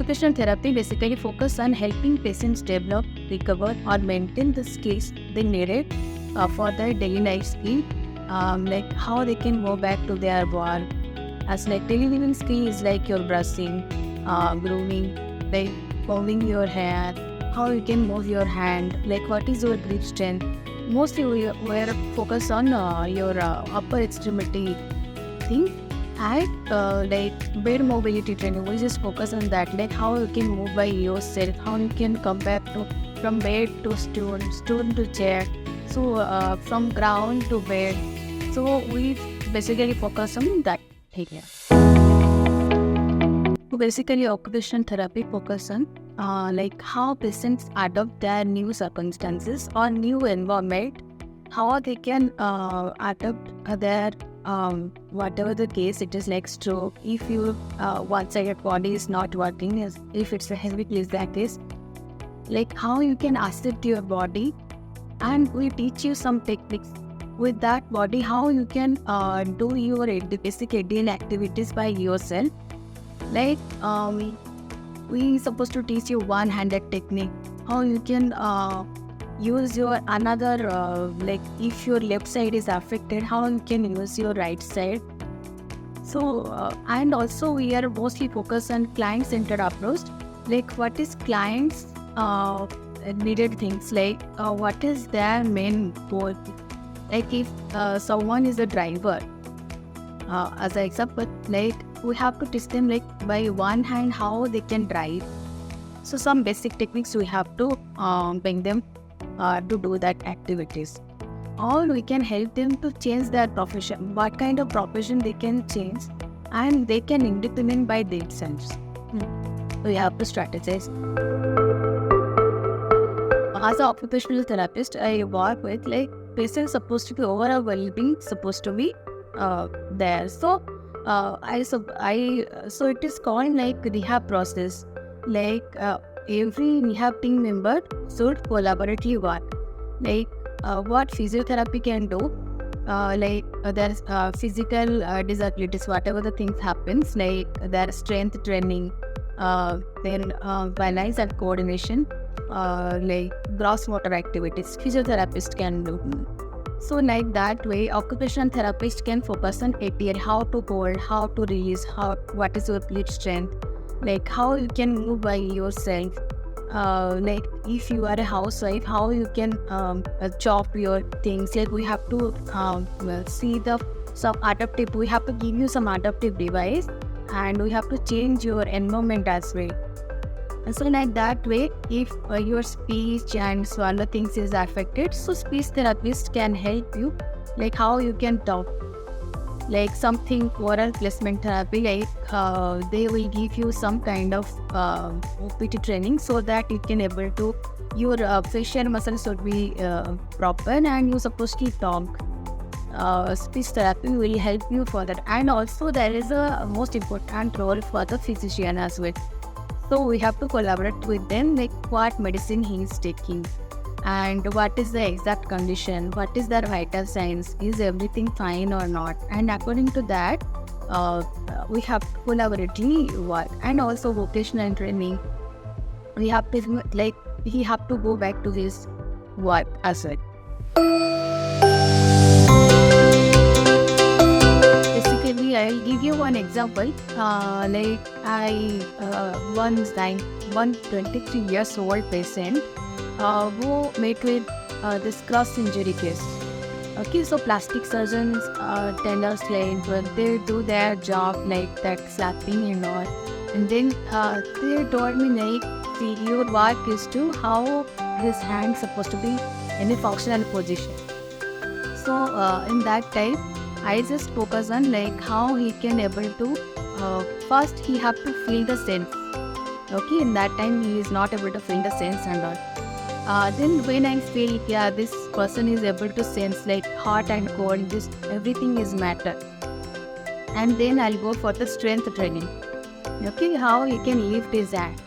occupational therapy basically focus on helping patients develop, recover, or maintain the skills they needed for their daily life skill, like how they can go back to their work. As like daily living skill is like your brushing, grooming, like combing your hair, how you can move your hand, like what is your grip strength. Mostly we are focused on your upper extremity thing. And like bed mobility training, we just focus on that, like how you can move by yourself, how you can come back to from bed to stool to chair, so from ground to bed. So we basically focus on that area. So basically, occupational therapy focus on like how patients adopt their new circumstances or new environment, how they can adapt their whatever the case it is, like stroke. If you one-sided body is not working, if it's a heavy case like this, like how you can accept your body, and we teach you some techniques with that body, how you can do your basic daily activities by yourself. Like we supposed to teach you one-handed technique, how you can use your another like if your left side is affected, how you can use your right side. So and also we are mostly focused on client-centered approach, like what is clients needed things, like what is their main goal. Like if someone is a driver, as an example, like we have to teach them like by one hand how they can drive. So some basic techniques we have to bring them to do that activities. Or we can help them to change their profession, what kind of profession they can change, and they can independent by themselves. So we have to strategize. As an occupational therapist, I work with like patients supposed to be overall well-being supposed to be there. So so it is called like rehab process. Like every rehab team member should collaboratively work. Like what physiotherapy can do, like there's physical disabilities, whatever the things happens, like their strength training, then balance and coordination, like gross motor activities, physiotherapist can do. So like that way, occupational therapist can focus on ATL, how to hold, how to release, what is your plate strength, like how you can move by yourself. Like if you are a housewife, how you can chop your things. Like we have to see some adaptive. We have to give you some adaptive device, and we have to change your environment as well. And so like that way, if your speech and swallow things is affected, so speech therapist can help you, like how you can talk. Like something oral placement therapy, like they will give you some kind of OPT training, so that you can able to, your facial muscles should be proper, and you're supposed to talk. Speech therapy will help you for that. And also there is a most important role for the physician as well. So we have to collaborate with them, like what medicine he is taking, and what is the exact condition, what is their vital signs, is everything fine or not. And according to that, we have to collaboratively work. And also vocational training, we have to, like he have to go back to his work as well. Basically, I'll give you one example. Like I once time one 23 years old patient who met with this cross injury case. Okay, so plastic surgeons tell us like when they do their job like that slapping and all, and then they told me like, see, your work is to how his hand supposed to be in a functional position. So in that time, I just focus on like how he can able to first he have to feel the sense. Okay, in that time he is not able to feel the sense and all. Then when I feel, yeah, this person is able to sense like hot and cold, this everything is matter. And then I'll go for the strength training. Okay, how he can lift his hand.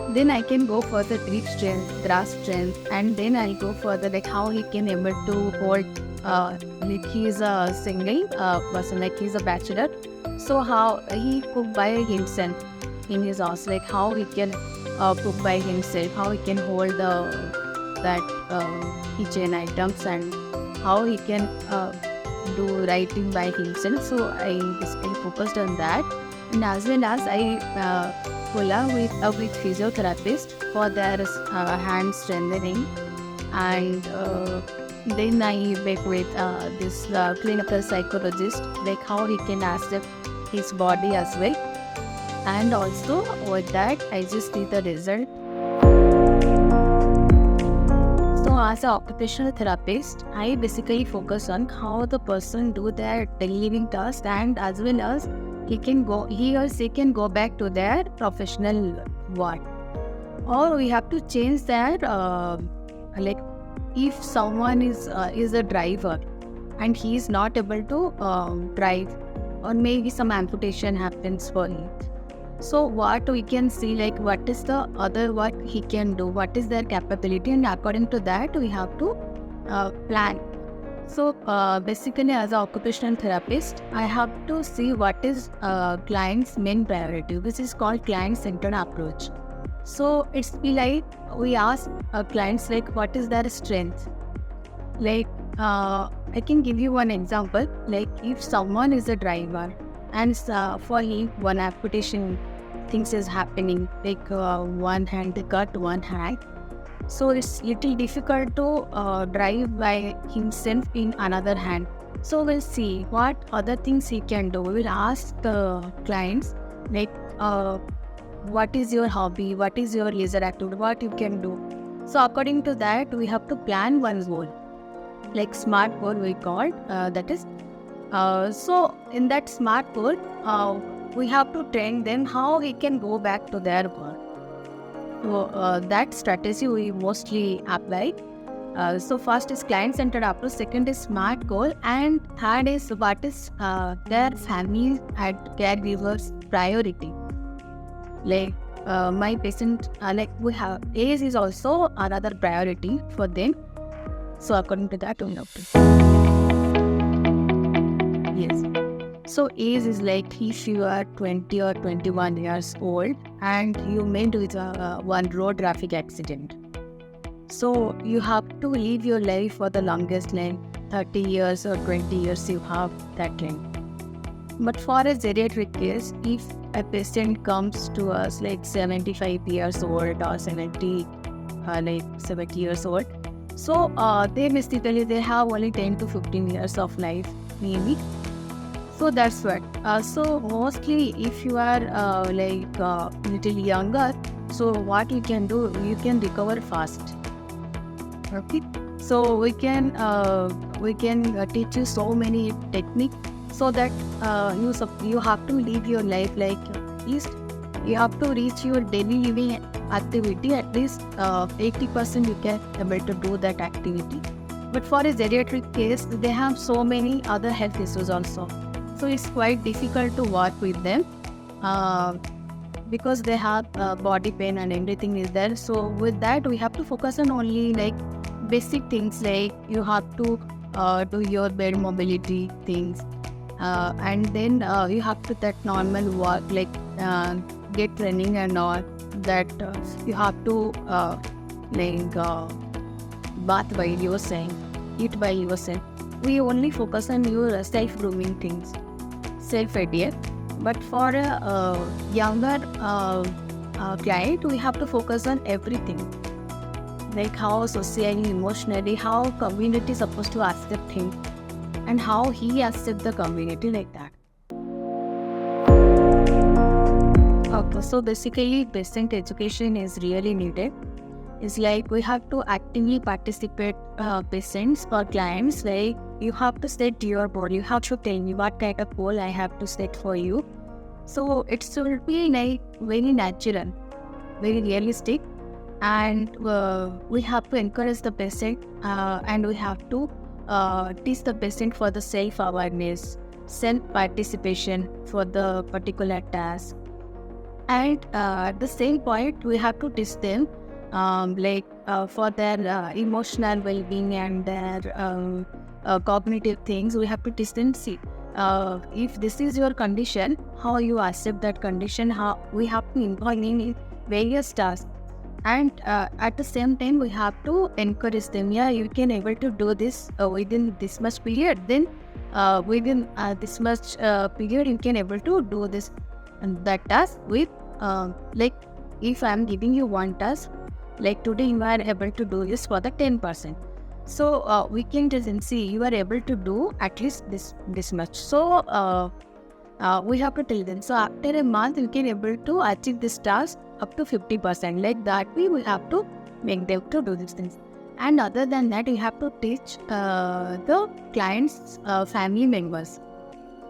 Then I can go for the grip strength, grasp strength, and then I'll go for the like how he can able to hold. Like he is a single person, like he's a bachelor. So how he could by himself, in his house, like how he can cook by himself, how he can hold that kitchen items, and how he can do writing by himself. So I basically focused on that, and as well as I collab with physiotherapist for their hand strengthening, and then I work with this clinical psychologist, like how he can accept his body as well, and also with that I just see the result. So as an occupational therapist, I basically focus on how the person do their daily living tasks, and as well as he or she can go back to their professional work. Or we have to change their like if someone is a driver and he is not able to drive, or maybe some amputation happens for him. So what we can see, like what is the other work he can do, what is their capability, and according to that we have to plan. So basically as an occupational therapist, I have to see what is client's main priority, which is called client-centered approach. So it's be like we ask clients like what is their strength. Like I can give you one example. Like if someone is a driver and for him one amputation things is happening, like one hand they cut one hand, so it's little difficult to drive by himself in another hand. So we'll see what other things he can do. We will ask the clients like what is your hobby, what is your leisure activity, what you can do. So according to that we have to plan one goal, like SMART goal we call that is so in that SMART goal we have to train them how he can go back to their goal. So that strategy we mostly apply. So first is client-centered approach, second is SMART goal, and third is what is their family and caregivers priority. Like my patient, like we have age is also another priority for them. So according to that we have to. Yes. So age is like if you are 20 or 21 years old and you met with one road traffic accident. So you have to live your life for the longest length, 30 years or 20 years you have that length. But for a geriatric case, if a patient comes to us like 75 years old or 70 years old, so they basically they have only 10 to 15 years of life maybe. So that's what. So mostly if you are little younger, so what you can do, you can recover fast. Okay. So we can teach you so many techniques, so that you have to live your life like at least you have to reach your daily living activity at least 80% you can able to do that activity. But for a geriatric case, they have so many other health issues also. So it's quite difficult to work with them because they have body pain and everything is there. So with that, we have to focus on only like basic things, like you have to do your bed mobility things, and then you have to that normal work like get training and all that. You have to bath by yourself, eat by yourself. We only focus on your self-grooming things, self-idea. But for a younger client, we have to focus on everything, like how socially, emotionally, how community is supposed to accept him, and how he accepts the community, like that. Okay, so basically, patient education is really needed. It's like we have to actively participate patients or clients. Like you have to set your goal. You have to tell me what kind of goal I have to set for you. So it should be like very natural, very realistic, and we have to encourage the patient and we have to teach the patient for the self-awareness, self-participation for the particular task. And at the same point, we have to teach them for their emotional well-being and their cognitive things. We have to teach them. See, if this is your condition, how you accept that condition, how we have to involve in various tasks. And at the same time we have to encourage them, yeah, you can able to do this within this much period, then within this much period you can able to do this and that task with like if I am giving you one task, like today you are able to do this for the 10%, so we can just see you are able to do at least this much. So we have to tell them, so after a month you can able to achieve this task up to 50%. Like that way we have to make them to do these things. And other than that, you have to teach the client's family members,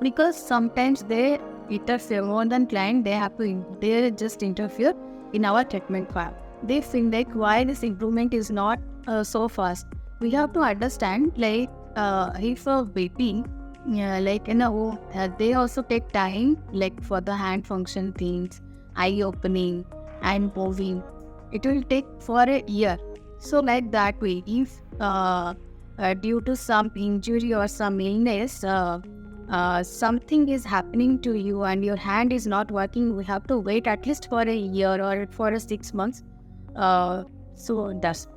because sometimes they interfere more than client. They just interfere in our treatment file. They feel like why this improvement is not so fast. We have to understand, like if a baby, like they also take time, like for the hand function things, eye opening and moving. It will take for a year. So like that way, if due to some injury or some illness, something is happening to you and your hand is not working, we have to wait at least for a year or for a 6 months. So that's